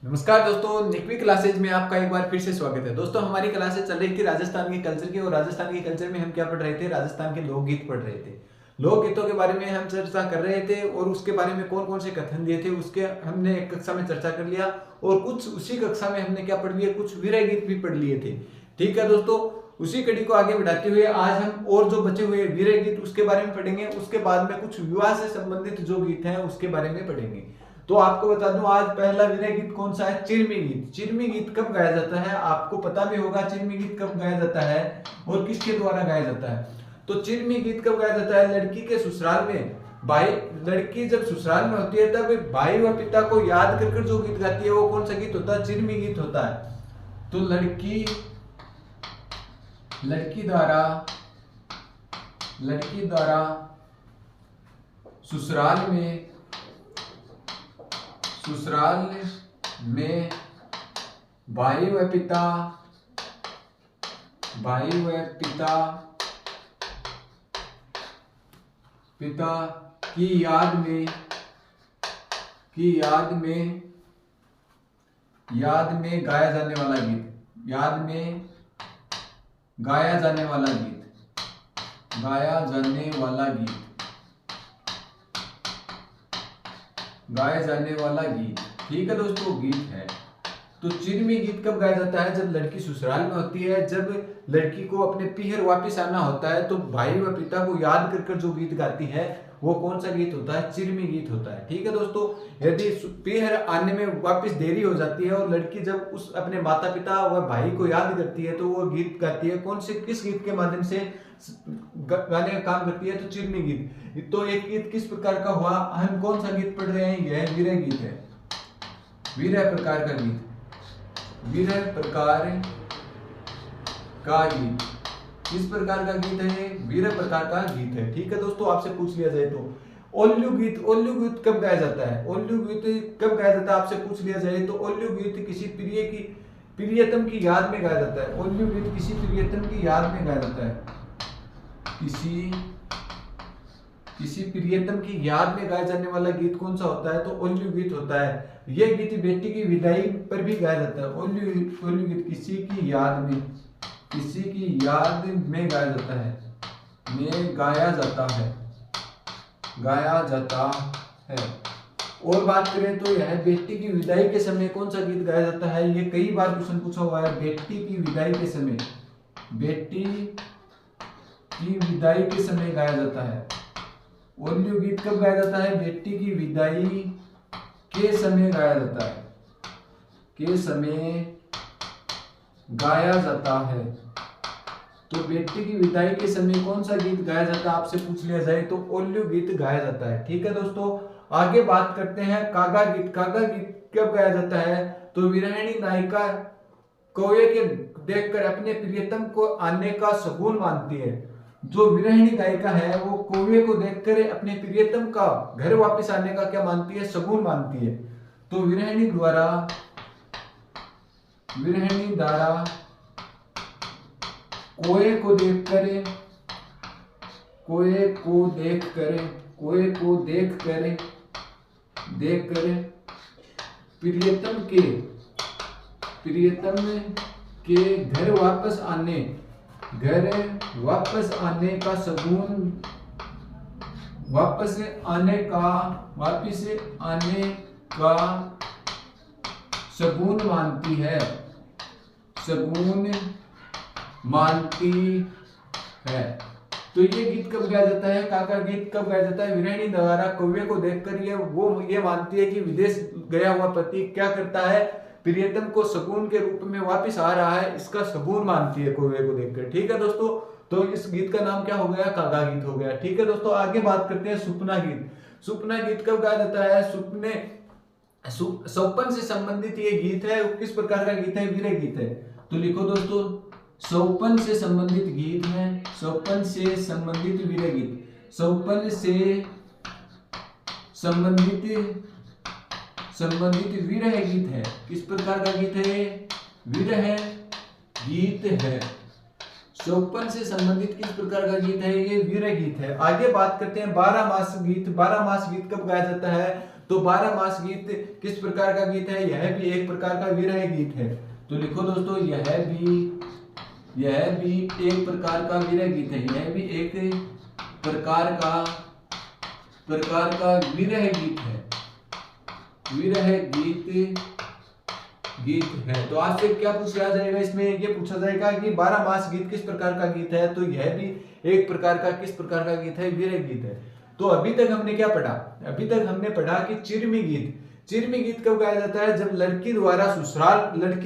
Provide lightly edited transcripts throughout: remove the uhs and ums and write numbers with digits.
नमस्कार दोस्तों, निकवी क्लासेज में आपका एक बार फिर से स्वागत है। दोस्तों, हमारी क्लासेज चल रही थी राजस्थान के कल्चर की, और राजस्थान के कल्चर में हम क्या पढ़ रहे थे? राजस्थान के लोकगीत पढ़ रहे थे। लोकगीतों के बारे में हम चर्चा कर रहे थे, और उसके बारे में कौन कौन से कथन दिए थे उसके हमने एक कक्षा में चर्चा कर लिया। और कुछ उसी कक्षा में हमने क्या पढ़ लिया, कुछ विरह गीत भी पढ़ लिए थे। ठीक है दोस्तों, उसी कड़ी को आगे बढ़ाते हुए आज हम और जो बचे हुए विरह गीत उसके बारे में पढ़ेंगे। उसके बाद में कुछ विवाह से संबंधित जो गीत हैं उसके बारे में पढ़ेंगे। तो आपको बता दूं, आज पहला विरह गीत कौन सा है? चिरमी गीत। चिरमी गीत कब गाया जाता है? आपको पता भी होगा चिरमी गीत कब गाया जाता है और किसके द्वारा गाया जाता है। तो चिरमी गीत कब गाया जाता है? लड़की के ससुराल में भाई, लड़की जब ससुराल में होती है तब भाई व पिता को याद कर कर जो गीत गाती है वो कौन सा गीत होता है? चिरमी गीत होता है। तो लड़की द्वारा ससुराल में भाई व पिता की याद में गाया जाने वाला गीत। गाया जाने वाला गीत। ठीक है दोस्तों, गीत है। तो चिरमी गीत कब गाया जाता है? जब लड़की ससुराल में होती है, जब लड़की को अपने पीहर वापस आना होता है, तो भाई व पिता को याद कर कर जो गीत गाती है वो कौन सा गीत होता है? चिरमी गीत होता है। ठीक है दोस्तों, यदि पीहर आने में वापस देरी हो जाती है और लड़की जब उस अपने माता पिता व भाई को याद करती है तो वो गीत गाती है। किस गीत के माध्यम से गाने का काम करती है? तो चिरमी गीत। तो एक गीत किस प्रकार का हुआ? हम कौन सा गीत पढ़ रहे हैं? यह विरह गीत है। विरह प्रकार का गीत। किस प्रकार का गीत है? विरह प्रकार का गीत है। ठीक है दोस्तों, आपसे पूछ लिया जाए तो ओल्लू गीत कब गाया जाता है? ओल्लू गीत कब गाया जाता है आपसे पूछ लिया जाए तो ओल्लू गीत किसी प्रियतम की याद में गाया जाता है। ओल्लू गीत किसी प्रियतम की याद में गाया जाता है। किसी प्रियतम की याद में गाया जाने वाला गीत कौन सा होता है? तो ओल्लू गीत होता है। यह गीत बेटी की विदाई पर भी गाया जाता है। ओल्लू गीत किसी की याद में गाया जाता है। और बात करें तो यह बेटी की विदाई के समय कौन सा गीत गाया जाता है? ये कई बार क्वेश्चन पूछा हुआ है। बेटी की विदाई के समय गाया जाता है। ओल्लू गीत कब गाया जाता है? बेटी की विदाई के समय गाया जाता है। तो बेटी की विदाई के समय कौन सा गीत गाया जाता है आपसे पूछ लिया जाए तो ओल्लू गीत गाया जाता है। ठीक है दोस्तों, आगे बात करते हैं कागा गीत। कागा गीत कब गाया जाता है? तो विरहिणी नायिका कौवे के देखकर अपने प्रियतम को आने का शगुन मानती है। जो विरहिणी गायिका है वो कौवे को देखकर अपने प्रियतम का घर वापस आने का क्या मानती है? शगुन मानती है। तो विरहिणी द्वारा कौवे को देखकर प्रियतम के घर वापस आने का शगुन मानती है। तो ये गीत कब गाया जाता है? काका गीत कब गाया जाता है? विरहिणी द्वारा कौवे को देखकर ये मानती है कि विदेश गया हुआ पति क्या करता है? प्रियतम को शगुन के रूप में वापस आ रहा है, इसका शगुन मानती है कौवे को देखकर। ठीक है दोस्तों, तो इस गीत का नाम क्या हो गया? कागा गीत हो गया। ठीक है दोस्तों, आगे बात करते हैं सुपना गीत। सुपना गीत कब गाया जाता है? सौपन से संबंधित ये गीत है। किस प्रकार का गीत है? विरह गीत है। तो लिखो दोस्तों, सौपन से संबंधित गीत है। सौपन से संबंधित विरह गीत। सौपन से संबंधित विरह गीत है। किस प्रकार का गीत है? विरह गीत है। चौपन से संबंधित किस प्रकार का गीत है? ये वीर गीत है। आगे बात करते हैं 12 मास गीत। 12 मास गीत कब गाया जाता है? तो 12 मास गीत किस प्रकार का गीत है? यह भी एक प्रकार का विरह गीत है। तो लिखो दोस्तों, यह भी एक प्रकार का विरह गीत है। यह भी एक प्रकार का विरह गीत है। विरह गीत है। तो आज से क्या पूछा जाएगा? इसमें ये पूछा जाएगा कि 12 मास गीत किस प्रकार का गीत है? तो यह भी एक प्रकार का किस प्रकार का गीत है? विरह गीत है। तो अभी तक हमने क्या पढ़ा? अभी तक हमने पढ़ा कि चिरमी गीत। चिरमी गीत कब गाया जाता है? जब लड़की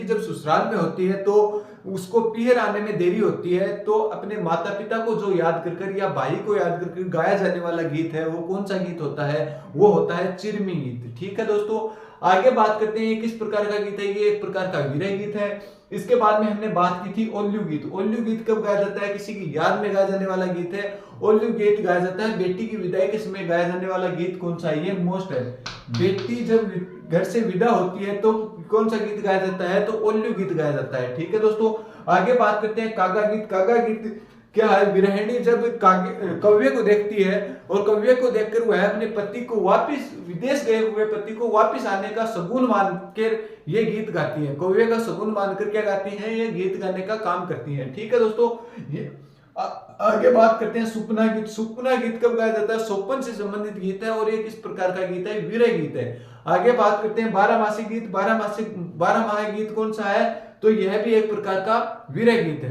जब ससुराल में होती है तो उसको पीहर आने में देरी होती है, तो अपने माता पिता को जो याद कर या भाई को याद कर गाया जाने वाला गीत है, वो कौन सा गीत होता है? वो होता है चिरमी गीत। ठीक है दोस्तों, आगे बात करते हैं किस प्रकार का गीत है। ये एक प्रकार का विरह गीत है। इसके बाद में हमने बात की थी ओल्लू गीत। ओल्लू गीत कब गाया जाता है? किसी की याद में गाया जाने वाला गीत है। ओल्लू गीत गाया जाता है बेटी की विदाई के समय गाया जाने वाला गीत कौन सा? ये मोस्ट है। बेटी जब घर से विदा होती है तो कौन सा गीत गाया जाता है? तो ओल्लू गीत गाया जाता है। ठीक है दोस्तों, आगे बात करते हैं कागा गीत। कागा गीत क्या है? विरहिणी जब कव्य को देखती है और कव्य को देखकर वह अपने पति को वापस, विदेश गए हुए पति को वापस आने का सगुन मानकर ये गीत गाती है। कव्य का सगुन मानकर क्या गाती हैं? ये गीत गाने का काम करती हैं। ठीक है दोस्तों, ये आगे बात करते हैं सुपना गीत। सुपना गीत कब गाया जाता है? सोपन से संबंधित गीत है और ये किस प्रकार का गीत है? विरह गीत है। आगे बात करते हैं 12 मासी गीत। 12 माह गीत कौन सा है? तो यह भी एक प्रकार का विरह गीत है।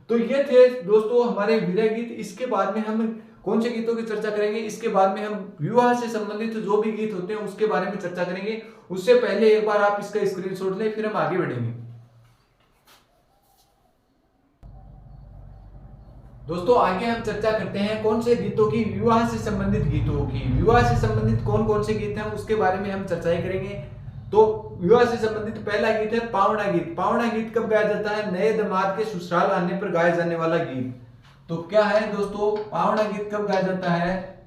तो ये थे दोस्तों हमारे विरह गीत। इसके बाद में हम कौन से गीतों की चर्चा करेंगे? इसके बाद में हम विवाह से संबंधित जो भी गीत होते हैं उसके बारे में चर्चा करेंगे। उससे पहले एक बार आप इसका स्क्रीनशॉट लें, फिर हम आगे बढ़ेंगे। दोस्तों आगे हम चर्चा करते हैं कौन से गीतों की? विवाह से संबंधित गीतों की। विवाह से संबंधित कौन कौन से गीत हैं उसके बारे में हम चर्चाएं करेंगे। तो विवाह से संबंधित पहला गीत है पावना गीत। पावना गीत कब गाया जाता है? नए दामाद के ससुराल आने पर गाया जाने वाला गीत। तो क्या है दोस्तों, पावना गीत कब गाया जाता है?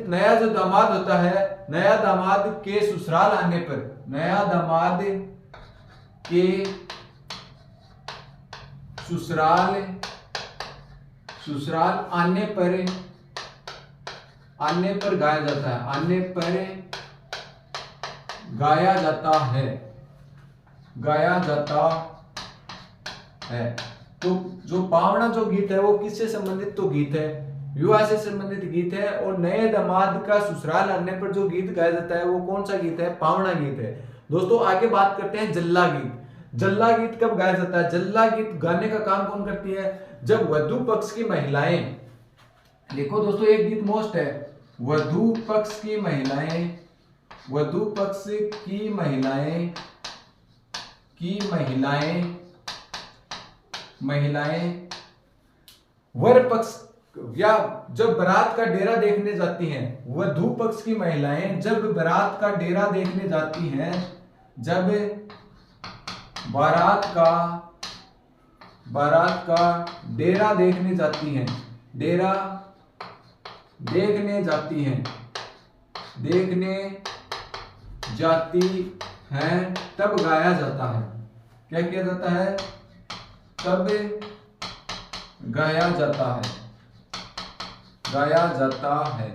नया जो दामाद होता है, नया दामाद के ससुराल आने पर, नया दामाद के ससुराल आने पर गाया जाता है। आने पर गाया जाता है। तो जो पावना जो गीत है वो किससे संबंधित तो गीत है? विवाह से संबंधित गीत है। और नए दामाद का ससुराल आने पर जो गीत गाया जाता है वो कौन सा गीत है? पावना गीत है। दोस्तों आगे बात करते हैं जल्ला गीत। जल्ला गीत कब गाया जाता है? जल्ला गीत गाने का काम कौन करती है? जब वधु पक्ष की महिलाएं, देखो दोस्तों एक गीत मोस्ट है, वधु पक्ष की महिलाएं वर पक्ष या जब बारात का डेरा देखने जाती हैं, वधु पक्ष की महिलाएं जब बारात का डेरा देखने जाती हैं, जब बारात का डेरा देखने जाती हैं, तब गाया जाता है। क्या किया जाता है? तब गाया जाता है।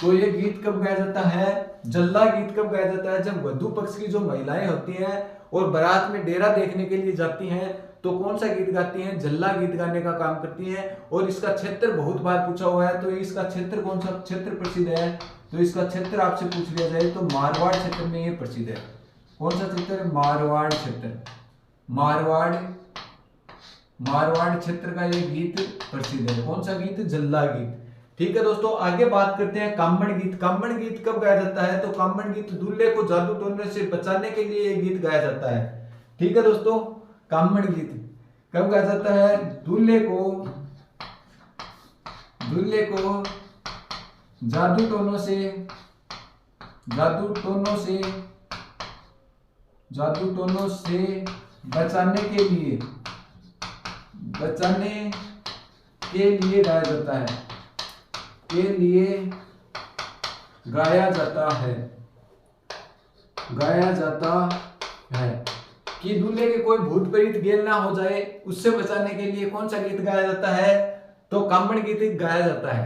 तो ये गीत कब गाया जाता है? जल्ला गीत कब गाया जाता है? जब वधु पक्ष की जो महिलाएं होती हैं और बारात में डेरा देखने के लिए जाती हैं, तो कौन सा गीत गाती हैं? जल्ला गीत गाने का काम करती हैं। और इसका क्षेत्र बहुत बार पूछा हुआ है, तो इसका क्षेत्र कौन सा क्षेत्र प्रसिद्ध है? तो इसका क्षेत्र आपसे पूछ लिया जाए तो मारवाड़ क्षेत्र में ये प्रसिद्ध है। कौन सा क्षेत्र? मारवाड़ क्षेत्र। मारवाड़ क्षेत्र का ये गीत प्रसिद्ध है। कौन सा गीत? जल्ला गीत। ठीक है दोस्तों, आगे बात करते हैं कामण गीत। कामण गीत कब गाया जाता है? तो कामण गीत दूल्हे को जादू टोने से बचाने के लिए ये गीत गाया जाता है। ठीक है दोस्तों, कामण गीत कब गाया जाता है? दूल्हे को जादू टोनों से बचाने के लिए गाया जाता है। गाया जाता है कि दूल्हे के कोई भूत प्रेत गेल ना हो जाए, उससे बचाने के लिए कौन सा गीत गाया जाता है? तो कामण गीत गाया जाता है।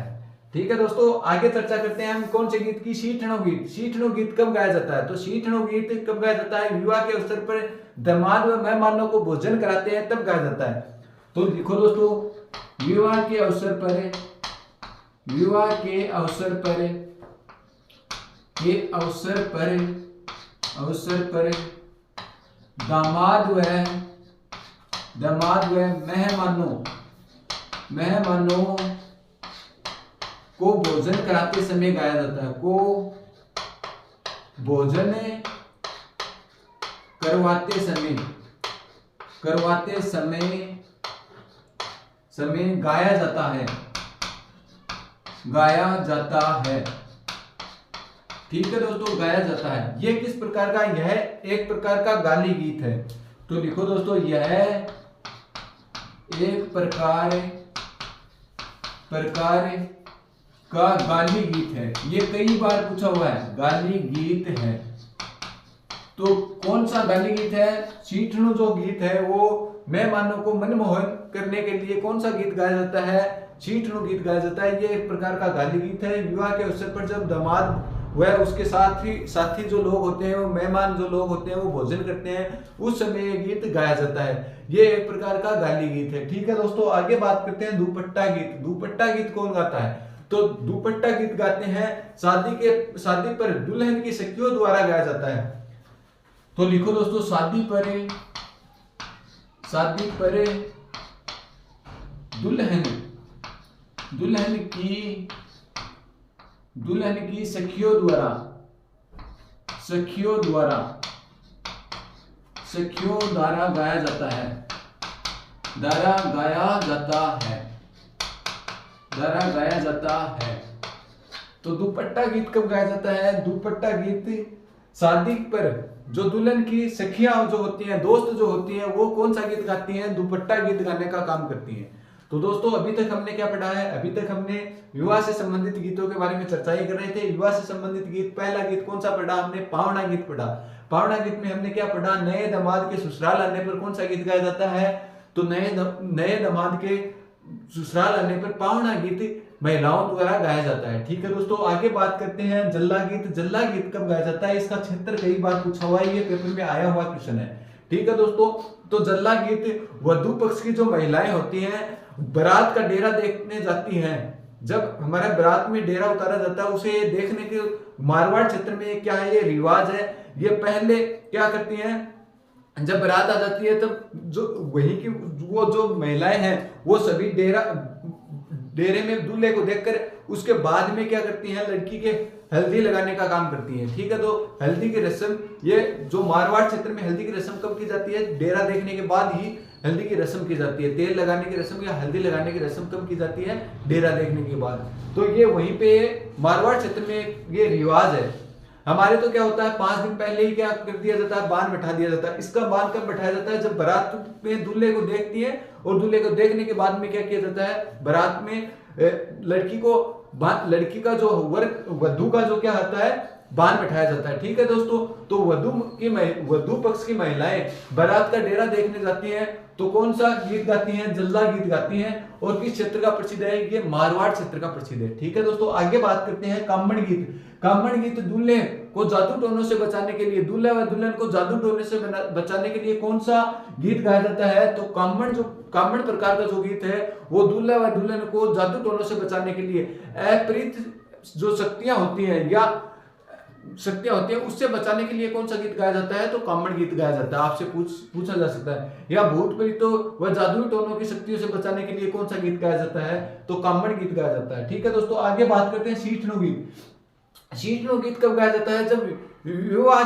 ठीक है दोस्तों, आगे चर्चा करते हैं हम कौन से गीत की। शीठणो गीत। शीठणो गीत कब गाया जाता है? तो शीठणो गीत कब गाया जाता है? विवाह के अवसर पर दामाद व मेहमानों को भोजन कराते हैं तब गाया जाता है। तो लिखो दोस्तों, विवाह के अवसर पर, विवाह के अवसर पर, अवसर पर दामाद व मेहमानों को भोजन कराते समय गाया जाता है। को भोजन करवाते समय गाया जाता है। ठीक है दोस्तों, गाया जाता है। यह किस प्रकार का? यह एक प्रकार का गाली गीत है। तो लिखो दोस्तों, यह एक प्रकार का गाली गीत है। ये कई बार पूछा हुआ है, गाली गीत है। तो कौन सा गाली गीत है? शीठणु जो गीत है वो मेहमानों को मनमोहन करने के लिए कौन सा गीत गाया जाता है? शीठणु गीत गाया जाता है। ये एक प्रकार का गाली गीत है। विवाह के अवसर पर जब दामाद वह उसके साथी जो लोग होते हैं, वो मेहमान जो लोग होते हैं, वो भोजन करते हैं, उस समय ये गीत गाया जाता है। ये एक प्रकार का गाली गीत है। ठीक है दोस्तों, आगे बात करते हैं दुपट्टा गीत। दुपट्टा गीत कौन गाता है? तो दुपट्टा गीत गाते हैं शादी पर दुल्हन की सखियों द्वारा गाया जाता है। तो लिखो दोस्तों, शादी पर दुल्हन की सखियों द्वारा गाया जाता है। तो दुपट्टा गीत कब गाया जाता है? दुपट्टा गीत शादी पर जो दुल्हन की सखियां जो होती हैं, दोस्त जो होती हैं, वो कौन सा गीत गाती हैं? दुपट्टा गीत गाने का काम करती हैं। तो दोस्तों, अभी तक हमने क्या पढ़ा है? अभी तक हमने विवाह से संबंधित गीतों के बारे में चर्चा ही कर रहे थे। विवाह से संबंधित गीत, पहला गीत कौन सा पढ़ा हमने? पावना गीत पढ़ा। पावना गीत में हमने क्या पढ़ा? नए दामाद के ससुराल आने पर कौन सा गीत गाया जाता है? तो नए दामाद के ससुराल आने पर पावना गीत महिलाओं द्वारा गाया जाता है। ठीक है दोस्तों, आगे बात करते हैं जल्ला गीत। जल्ला गीत कब गाया जाता है? इसका क्षेत्र कई बार पूछा हुआ है, ये पेपर में आया हुआ क्वेश्चन है। ठीक है दोस्तों, तो जल्ला गीत वधु पक्ष की जो महिलाएं होती हैं, बारात का डेरा देखने जाती हैं। जब हमारे बारात में डेरा उतारा जाता है, उसे देखने के मारवाड़ क्षेत्र में क्या है, ये रिवाज है। ये पहले क्या करती हैं, जब बारात आ जाती है तब जो वही की वो जो महिलाएं हैं, वो सभी डेरे में दूल्हे को देखकर उसके बाद में क्या करती हैं, लड़की के हल्दी लगाने का काम करती हैं। ठीक है, तो हल्दी की रस्म, ये जो मारवाड़ क्षेत्र में हल्दी की रस्म कब की जाती है? डेरा देखने के बाद ही हल्दी की रस्म की जाती है। तेल लगाने की रस्म या हल्दी लगाने की रस्म कब की जाती है? डेरा देखने के बाद। तो ये वहीं पे मारवाड़ क्षेत्र में ये रिवाज है। हमारे तो क्या होता है, 5 दिन पहले ही क्या कर दिया जाता है, बान बैठा दिया जाता है। इसका बान कब बैठाया जाता है? जब बारात में दूल्हे को देखती है, और दूल्हे को देखने के बाद में क्या किया जाता है, बारात में लड़की का जो वधू का जो क्या होता है, बान बैठाया जाता है। ठीक है दोस्तों, तो वधू पक्ष की महिलाएं बारात का डेरा देखने जाती हैं, तो कौन सा गीत गाती हैं? जल्ला गीत गाती हैं। और किस क्षेत्र का प्रसिद्ध है? ये मारवाड़ क्षेत्र का प्रसिद्ध है। ठीक है दोस्तों, आगे बात करते हैं कामण गीत। कामण गीत दूल्हे को जादू टोनों से बचाने के लिए, दूल्हा व दुल्हन को जादू टोने से बचाने के लिए कौन सा गीत गाया जाता है? तो कामण प्रकार का जो गीत है, वो दूल्हा व दुल्हन को जादू टोनों से बचाने के लिए, अपरित जो शक्तियां होती हैं उससे बचाने के लिए कौन सा गीत गाया जाता है? तो कामण गीत गाया जाता है। आपसे पूछा जा सकता है, या भूत प्रेतों व जादुई टोनों की शक्तियों से बचाने के लिए कौन सा गीत गाया जाता है? तो कामण गीत गाया जाता है। ठीक है दोस्तों, आगे बात करते हैं शीठणु गीत। शीठणु गीत कब गाया जाता है? जब विवाह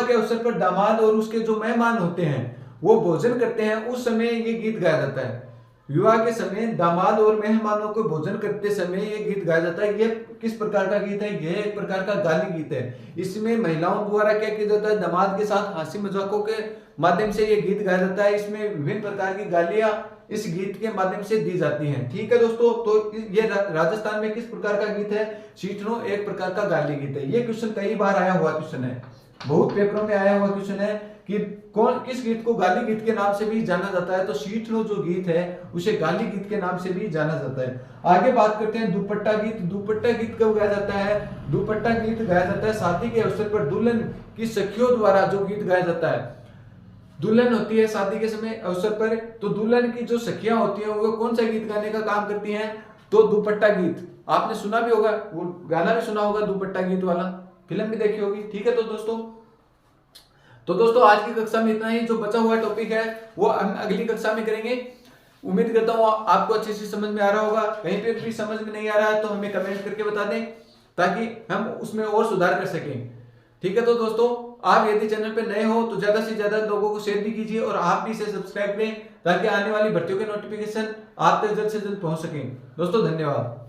के अवसर पर दामाद और उसके जो मेहमान होते हैं वो भोजन करते हैं, उस समय ये गीत गाया जाता है। विवाह के समय दामाद और मेहमानों को भोजन करते समय ये गीत गाया जाता है। ये किस प्रकार का गीत है? यह एक प्रकार का गाली गीत है। इसमें महिलाओं द्वारा क्या किया जाता है? दामाद के साथ हंसी मजाकों के माध्यम से ये गीत गाया जाता है। इसमें विभिन्न प्रकार की गालियां इस गीत के माध्यम से दी जाती हैं। ठीक है दोस्तों, तो ये राजस्थान में किस प्रकार का गीत है? शीठणु एक प्रकार का गाली गीत है। ये क्वेश्चन कई बार आया हुआ क्वेश्चन है, बहुत पेपरों में आया हुआ क्वेश्चन है कि कौन किस गीत को गाली गीत के नाम से भी जाना जाता है, तो शीठनो जो गीत है उसे गाली गीत के नाम से भी जाना जाता है। आगे बात करते हैं दुपट्टा गीत। दुपट्टा गीत कब गाया जाता है? दुपट्टा गीत गाया जाता है शादी के अवसर पर दुल्हन की सखियों द्वारा जो गीत गाया जाता है। दुल्हन होती है शादी के समय अवसर पर, तो दुल्हन की जो सखियां होती हैं वो कौन सा गीत गाने का काम करती हैं? तो दुपट्टा गीत। आपने सुना भी होगा, वो गाना भी सुना होगा दुपट्टा गीत वाला, फिल्म भी देखी होगी। ठीक है, तो दोस्तों आज की कक्षा में इतना ही। जो बचा हुआ टॉपिक है वो हम अगली कक्षा में करेंगे। उम्मीद करता हूँ आपको अच्छे से समझ में आ रहा होगा। कहीं पे भी समझ में नहीं आ रहा है तो हमें कमेंट करके बता दें, ताकि हम उसमें और सुधार कर सकें। ठीक है, तो दोस्तों आप यदि चैनल पे नए हो तो ज्यादा से ज्यादा लोगों को शेयर भी कीजिए और आप भी इसे सब्सक्राइब करें, ताकि आने वाली भर्तियों के नोटिफिकेशन आप तक जल्द से जल्द पहुंच सकें। दोस्तों धन्यवाद।